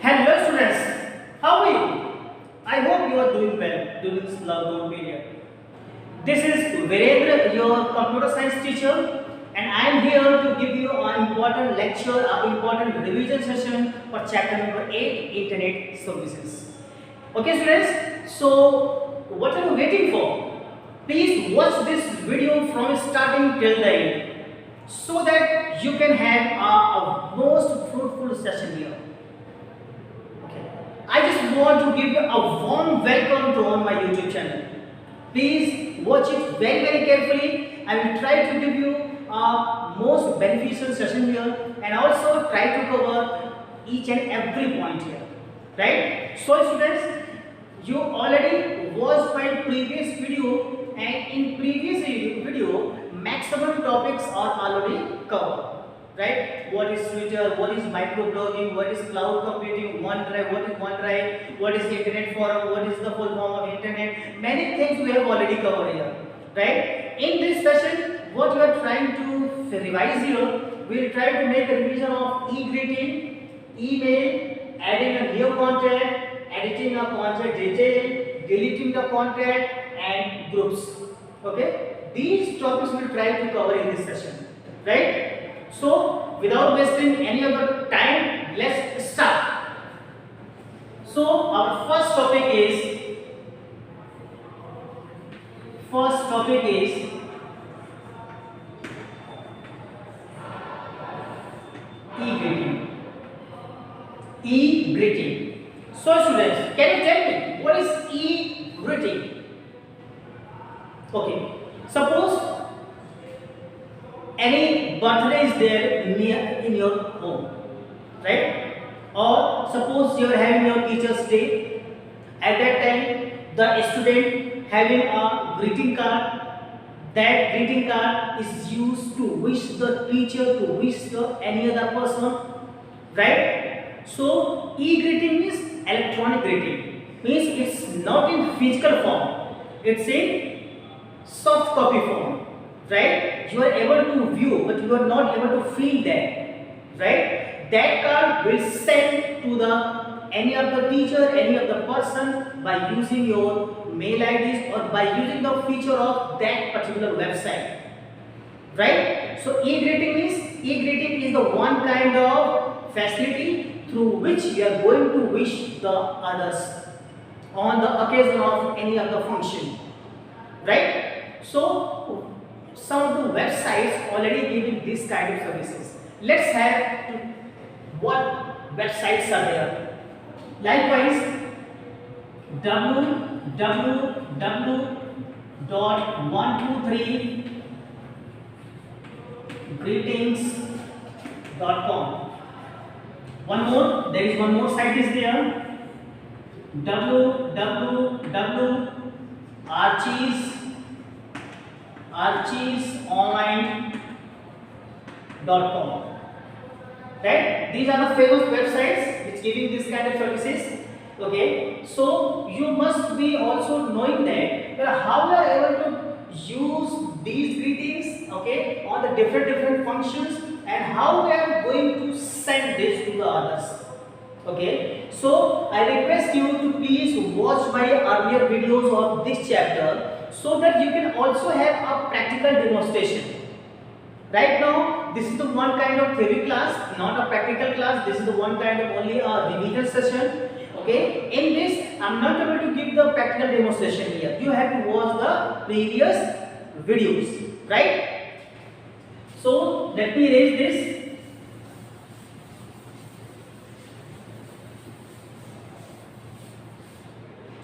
Hello students, how are you? I hope you are doing well during this lockdown period. This is Virendra, your computer science teacher, and I am here to give you an important lecture, an important revision session for chapter number 8, Internet Services. Okay students, so what are you waiting for? Please watch this video from starting till the end so that you can have a most fruitful session here. I just want to give you a warm welcome to on my YouTube channel. Please watch it very carefully. I will try to give you a most beneficial session here and also try to cover each and every point here. Right? So students, you already watched my previous video, and in previous video maximum topics are already covered. Right? What is Twitter, what is microblogging, what is cloud computing, OneDrive, what is Internet Forum, what is the full form of Internet. Many things we have already covered here. Right? In this session, what we are trying to revise here, we will try to make a revision of e-greeting, email, adding a new contact, editing a contact detail, deleting the contact, and groups. Okay? These topics we will try to cover in this session. Right? So, without wasting any other time, let's start. So, our first topic is e-greeting. E-greeting. So, students, can you tell me what is e-greeting? Okay. Suppose any birthday is there near in your home, right? Or suppose you are having your teacher's day. At that time, the student having a greeting card. That greeting card is used to wish the teacher, to wish the any other person, right? So e-greeting is electronic greeting. Means it's not in physical form. It's in soft copy form. Right? You are able to view, but you are not able to feel that. Right? That card will send to the any of the teacher, any of the person by using your mail IDs or by using the feature of that particular website. Right? So e-greeting is the one kind of facility through which you are going to wish the others on the occasion of any of the function. Right? So some of the websites already giving this kind of services. Let's have what websites are there. Likewise, www.123greetings.com. There is one more site is there. archiesonline.com. Right? These are the famous websites which giving this kind of services. Okay, so you must be also knowing that how you are able to use these greetings, okay, on the different functions, and how we are going to send this to the others. Okay, so I request you to please watch my earlier videos of this chapter so that you can also have a practical demonstration. Right now, this is the one kind of theory class, not a practical class. This is the one kind of only a revision session. Okay, in this, I'm not able to give the practical demonstration here. You have to watch the previous videos, right? So, let me erase this.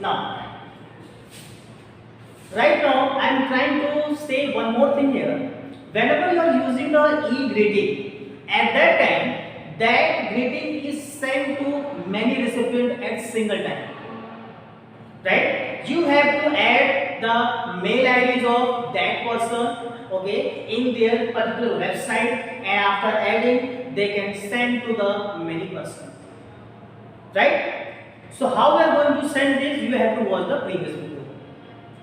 Now, right now, I am trying to say one more thing here. Whenever you are using the e-greeting, at that time, that greeting is sent to many recipients at single time. Right? You have to add the mail IDs of that person, okay, in their particular website, and after adding, they can send to the many person. Right? So how we are going to send this? You have to watch the previous video.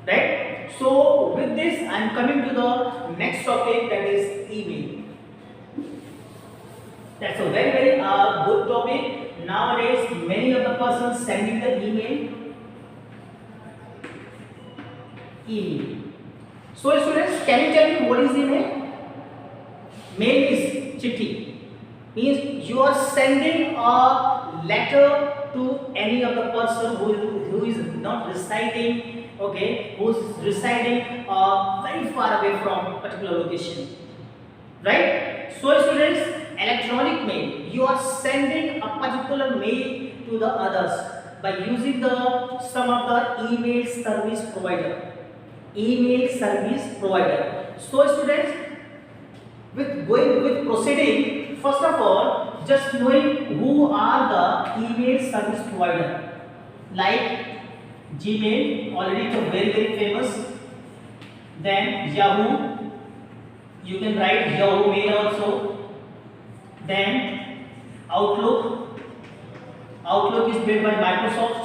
Right? So with this, I am coming to the next topic, that is email. That's a very good topic. Nowadays, many of the persons sending the email. So, students, can you tell me what is email? Mail is chitti. Means you are sending a letter to any of the person who is not residing, okay, who is residing very far away from particular location, right? So, students, electronic mail, you are sending a particular mail to the others by using some of the email service provider. So, students, with proceeding, first of all, just knowing who are the email service provider, like Gmail, already it's very famous. Then Yahoo, you can write Yahoo Mail also. Then Outlook is made by Microsoft.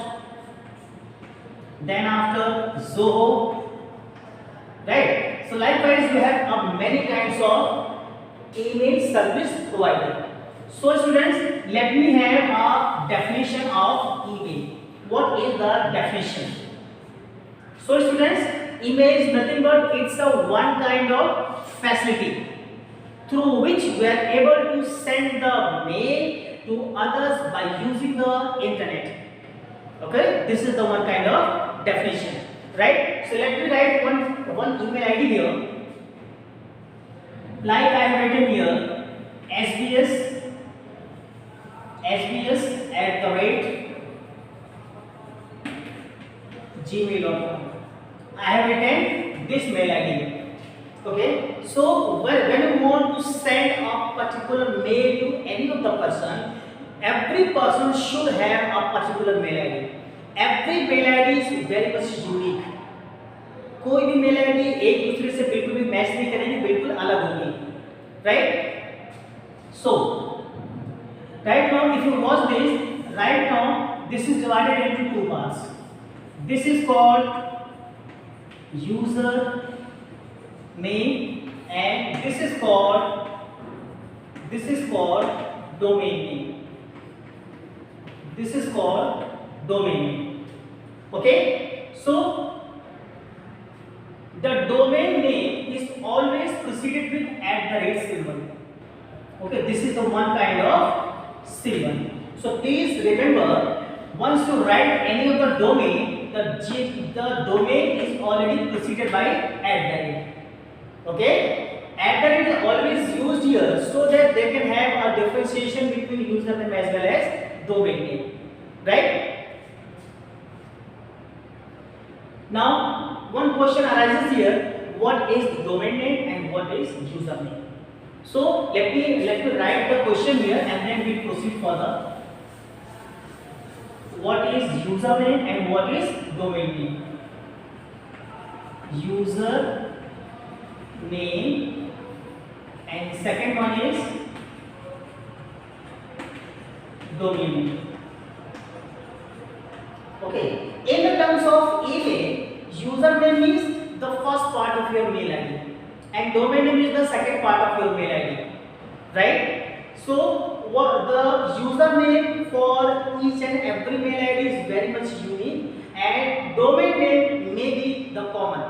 Then after Zoho, right? So likewise, we have many kinds of email service provider. So students, let me have a definition of email. What is the definition? So students, email is nothing but it's a one kind of facility through which we are able to send the mail to others by using the internet. Okay, this is the one kind of definition, right? So let me write one email ID here. Like I have written here, SBS @gmail.com. I have written this mail ID. Okay, so when you want to send a particular mail to any of the person, every person should have a particular mail ID. Every mail ID is very much unique. कोई भी mail ID एक दूसरे से बिल्कुल भी match नहीं करेंगे, बिल्कुल अलग होगी, right? So right now, if you watch this, right now this is divided into two parts. This is called user name and this is called domain name. This is called domain name. Okay, so the domain name is always preceded with @ symbol. Okay, this is the one kind of symbol. So please remember, once you write any of the domain, the domain is already preceded by @. Okay, @ is always used here so that they can have a differentiation between username as well as domain name, right? Now, one question arises here: what is domain name and what is username? So let me write the question here and then we proceed further. What is username and what is domain name? User name and second one is domain name. Okay, in the terms of email, username is the first part of your mail ID and domain name is the second part of your mail ID, right? So what the username for each and every mail ID is very much unique and domain name may be the common,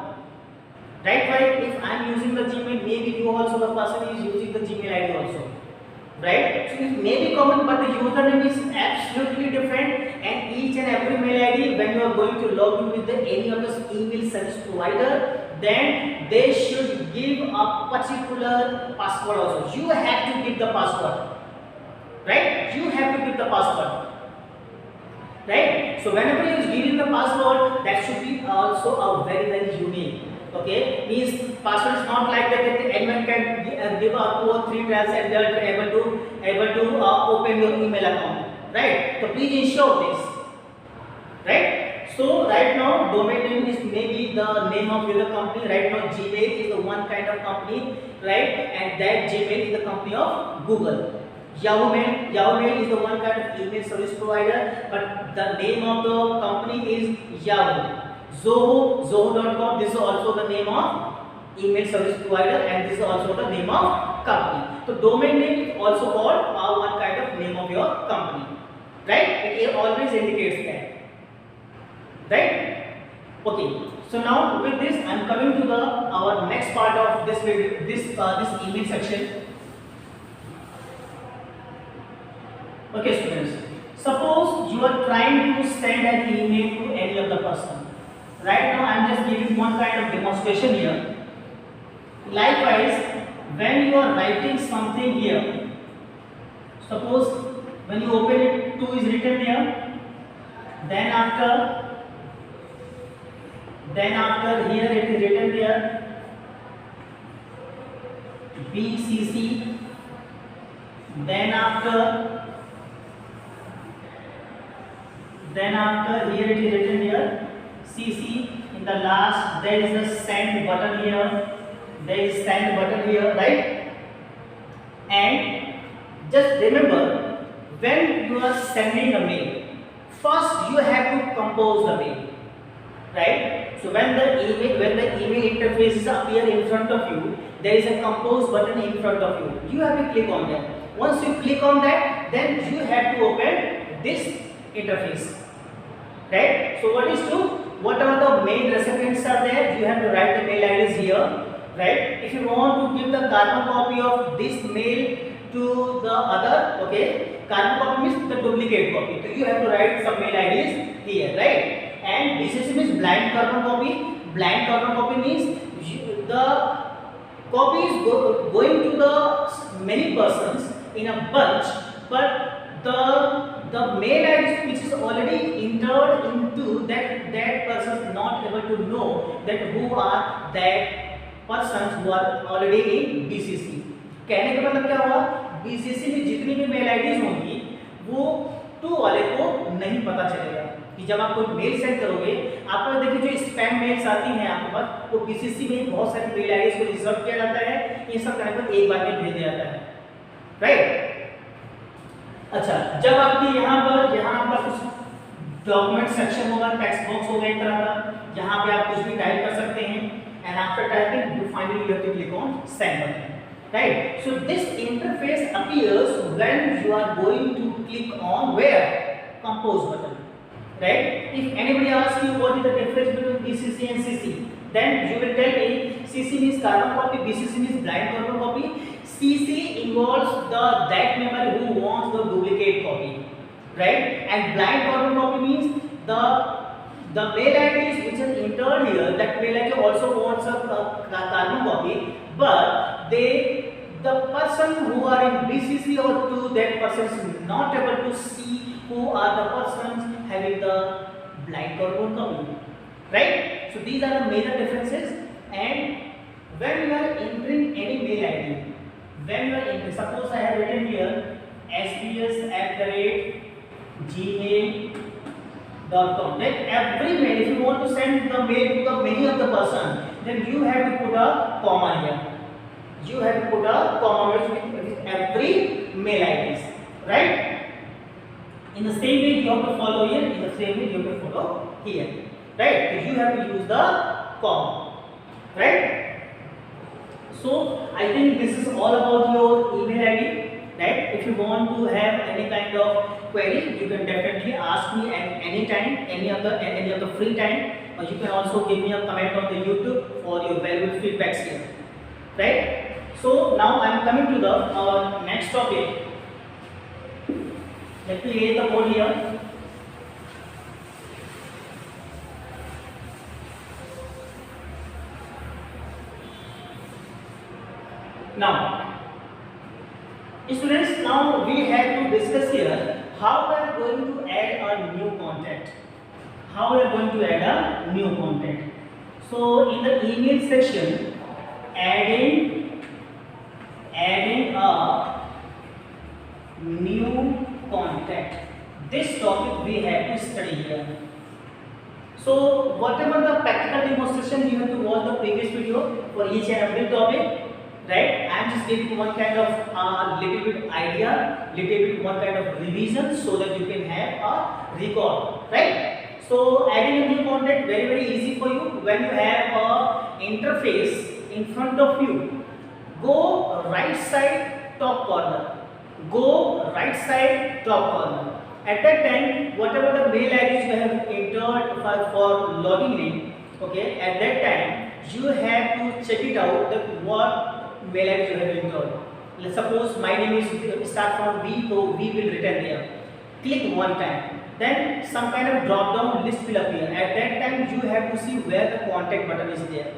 right? Right, if I am using the Gmail, maybe you also, the person is using the Gmail ID also, right? So it may be common, but the username is absolutely different and each and every mail ID, when you are going to log in with any of the email service provider, then they should give a particular password also. You have to give the password, right? You have to give the password, right? So whenever you are giving the password, that should be also a very unique. Okay, means password is not like that anyone can give up 2 or 3 tries and they are able to open your email account, right? So please ensure this, right? So right now domain name is maybe the name of your company. Right now Gmail is the one kind of company, right? And that Gmail is the company of Google. Yahoo Mail is the one kind of email service provider, but the name of the company is Yahoo. Zoho.com, this is also the name of email service provider and this is also the name of company. So domain name is also called one kind of name of your company, right? It always indicates that, right? Okay. So now with this, I'm coming to the our next part of this video, this email section. Okay, students. Suppose you are trying to send an email to any of the person. Right now, I'm just giving one kind of demonstration here. Likewise, when you are writing something here, suppose when you open it, 2 is written here. Then after here it is written here BCC. Then after here it is written here CC. In the last there is the send button here. There is send button here, right? And just remember, when you are sending a mail, first you have to compose the mail, right? So when the email interfaces appear in front of you, there is a compose button in front of you. You have to click on that. Once you click on that, then you have to open this interface, right? So what is to whatever the mail recipients are there, you have to write the mail IDs here, right? If you want to give the carbon copy of this mail to the other, okay, carbon copy means the duplicate copy, so you have to write some mail IDs here, right? And BCC means blind carbon copy. Blind carbon copy means the copy is going to the many persons in a bunch, but the mail IDs which is already entered into that person is not able to know that who are that persons who are already in BCC. कहने का मतलब क्या हुआ, BCC में जितनी भी mail IDs होंगी वो टू वाले को नहीं पता चलेगा कि जब आप कोई मेल सेंड करोगे, आपको देखिए जो स्पैम मेल्स आती हैं आपके पास, वो BCC में बहुत सारी मेल आईडीज को रिजर्व किया जाता है, ये सब करने पर एक बार में भेज दिया जाता है, राइट? अच्छा, जब आपके यहाँ पर कुछ डॉक्यूमेंट सेक्शन होगा, टेक्स्ट बॉक्स होगा एक तरह का, जहाँ पे आप कुछ भी टाइप कर सकते हैं, and after typing you finally have to click on send button, right? So this interface appears when you are going to click on where? Compose button, right? If anybody asks you what is the difference between BCC and CC, then you will tell me CC means carbon copy, BCC means blind carbon copy. CC involves that member who wants the duplicate copy, right? And blind carbon copy means the mail IDs which is entered here, that mail ID also wants a carbon copy, but the person who are in BCC or to that person is not able to see who are the persons having the blind carbon copy, right? So these are the major differences. And when you are entering any mail ID, when you are entering, suppose I have written here sbs@gmail.com. Then every mail, if you want to send the mail to the many of the person, then you have to put a comma here. You have to put a comma with every mail IDs, right? In the same way you have to follow here. In the same way you have to follow here, right? So you have to use the comma, right? So I think this is all about your email ID. Right? If you want to have any kind of query, you can definitely ask me at any time, any of the free time, or you can also give me a comment on the YouTube for your valuable feedbacks here. Right? So now I am coming to the next topic. Let me lay the code here. Now, students, now we have to discuss here how we are going to add a new content. How we are going to add a new content. So in the email section, adding a new content. This topic we have to study here. So whatever the practical demonstration, you have to watch the previous video for each and every topic. Right? I am just giving one kind of little bit idea, little bit one kind of revision so that you can have a record. Right? So adding a new content very easy for you. When you have a interface in front of you, go right side top corner. go right side top corner. At that time, whatever the mail IDs you have entered for logging in, okay, at that time you have to check it out that what mail ID you have entered. Let's suppose my name is start from V, so V will return here. Click one time. Then some kind of drop down list will appear. At that time you have to see where the contact button is there.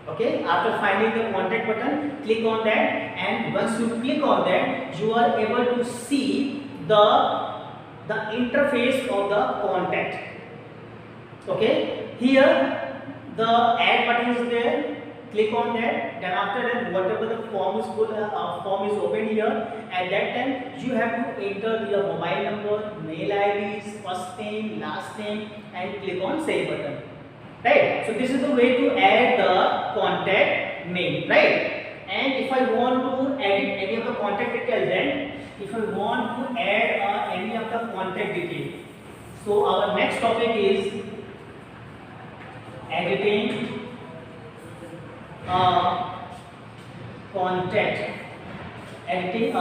Okay, after finding the contact button, click on that, and once you click on that, you are able to see the interface of the contact. Okay, here the add button is there. Click on that. Then after that, whatever the form is form is opened here. At that time, you have to enter your mobile number, mail IDs, first name, last name, and click on save button. Right? So this is the way to add the contact name, right? And if I want to edit any of the contact details, then if I want to add any of the contact detail, so our next topic is editing contact, editing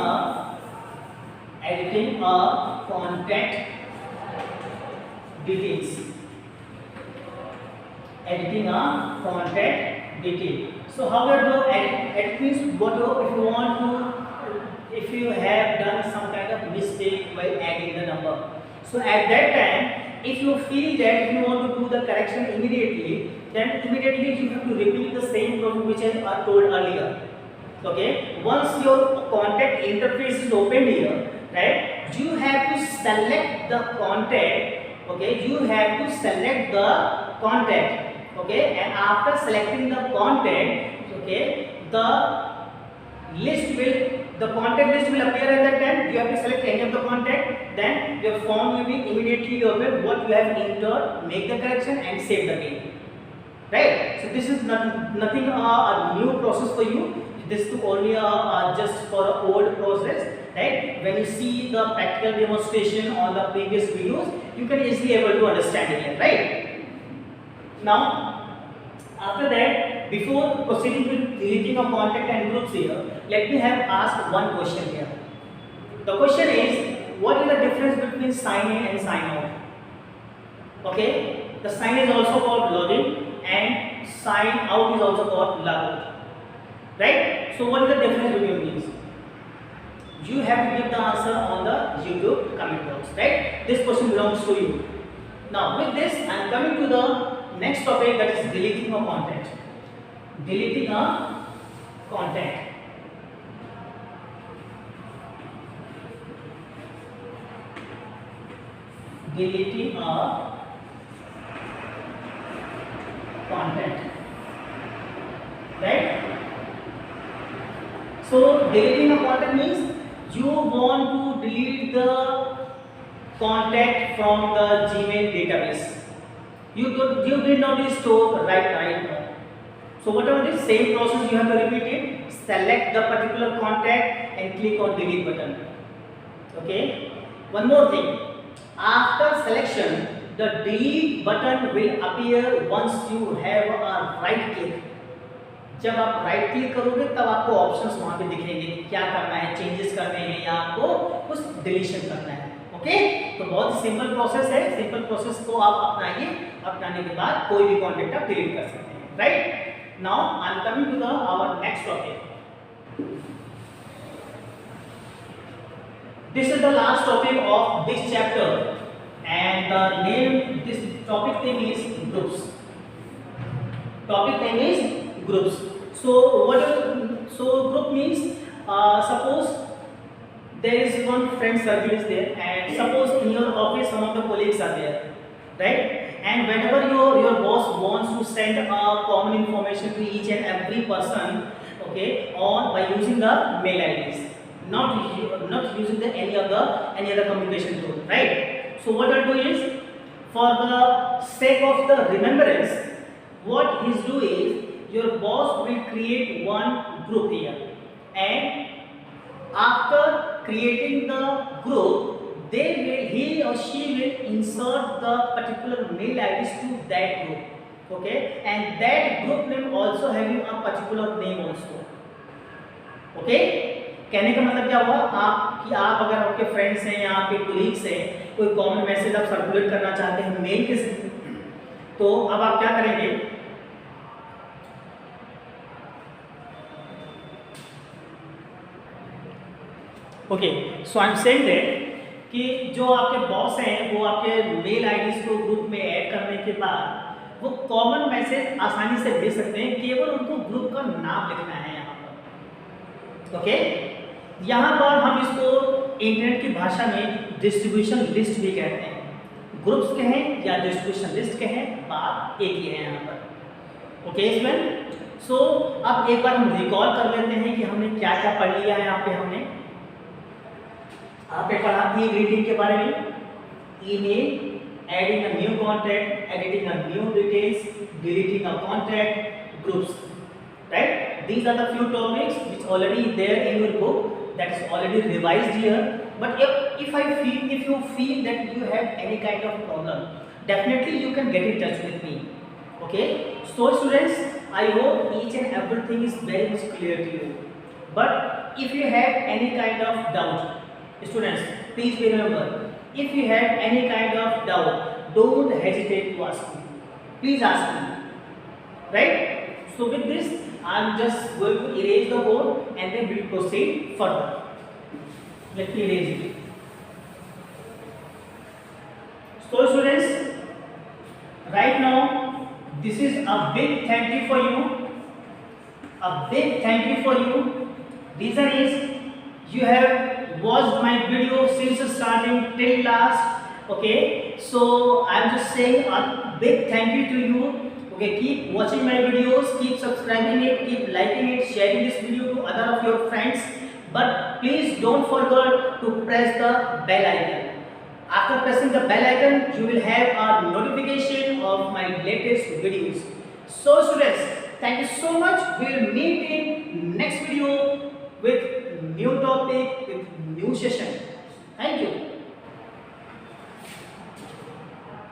a contact details. Editing a contact detail. So how we do edit means what if you have done some kind of mistake while adding the number. So at that time, if you feel that if you want to do the correction immediately, then immediately you have to repeat the same process which I told earlier. Okay, once your contact interface is opened here, right, you have to select the contact. Okay, you have to select the contact. Okay, and after selecting the contact, okay, the contact list will appear at that time. You have to select any of the contact, then your form will be immediately open. What you have entered, make the correction and save the date. Right? So this is nothing a new process for you. This is only just for an old process. Right? When you see the practical demonstration on the previous videos, you can easily able to understand it. Right? Now, after that, before proceeding with deleting of contact and groups here, let me have asked one question here. The question is, what is the difference between sign in and sign out? Okay, the sign is also called login and sign out is also called logout. Right? So what is the difference between these? You have to give the answer on the YouTube comment box. Right? This question belongs to you. Now with this, I am coming to the next topic, that is deleting a contact. Deleting a contact. Deleting a contact. Right? So deleting a contact means you want to delete the contact from the Gmail database. You did not store right. So whatever this same process you have to repeat it. Select the particular contact and click on delete button. Okay. One more thing. After selection, the delete button will appear once you have a right click. जब आप right click करोगे तब आपको options वहां पे दिखेंगे क्या करना है, चेंजेस करने हैं या आपको कुछ डिलीशन करना है. ओके, तो बहुत ही सिंपल प्रोसेस है. सिंपल प्रोसेस को आप अपनाइए. अपनाने के बाद कोई भी कॉन्टेक्ट आप डिलीट कर सकते हैं. Right now I am coming to the our next topic. This is the last topic of this chapter, and the name this topic name is groups. Topic name is groups. So group means suppose there is one friend circle is there, and suppose in your office some of the colleagues are there, right? And whenever your boss wants to send a common information to each and every person, okay, on by using the mail IDs, not using the any other communication tool, right? So what I'll do is, for the sake of the remembrance, what he's doing is your boss will create one group here, and after creating the group, he or she will insert the particular mail IDs to that group, okay, and that group name also having a particular name also, okay. कहने का मतलब क्या हुआ आप अगर आपके friends हैं या आपके कोलीग्स हैं, कोई कॉमन मैसेज आप सर्कुलेट करना चाहते हैं मेल के जरिए, तो अब आप क्या करेंगे, okay, so I am saying that कि जो आपके बॉस हैं वो आपके मेल आईडीज को ग्रुप में ऐड करने के बाद वो कॉमन मैसेज आसानी से भेज सकते हैं, केवल उनको ग्रुप का नाम लिखना है यहाँ पर। ओके, यहाँ पर हम इसको इंटरनेट की भाषा में डिस्ट्रीब्यूशन लिस्ट भी कहते हैं। ग्रुप्स कहें या डिस्ट्रीब्यूशन लिस्ट कहें, बात एक ही है यहाँ पर। ओके स्टूडेंट, सो अब एक बार हम रिकॉल कर लेते हैं कि हमने क्या क्या पढ़ लिया है। यहाँ पे हमने आपने पढ़ा ई ग्रीटिंग के बारे में, email, adding a new contact, editing a new details, deleting a contact, groups, right? These are the few topics which already there in your book, that is already revised here. But if you feel that you have any kind of problem, definitely you can get in touch with me. Okay, so students, I hope each and everything is very much clear to you. But if you have any kind of doubt, students, please remember, if you have any kind of doubt, don't hesitate to ask me. Please ask me. Right? So with this, I am just going to erase the board and then we will proceed further. Let me erase it. So students, right now, this is a big thank you for you. A big thank you for you. Reason is you have watched my video since starting till last. Okay, so I am just saying a big thank you to you. Okay, keep watching my videos, keep subscribing it, keep liking it, sharing this video to other of your friends. But please don't forget to press the bell icon. After pressing the bell icon, you will have a notification of my latest videos. So students, thank you so much. We will meet in next video with new topic, with new session.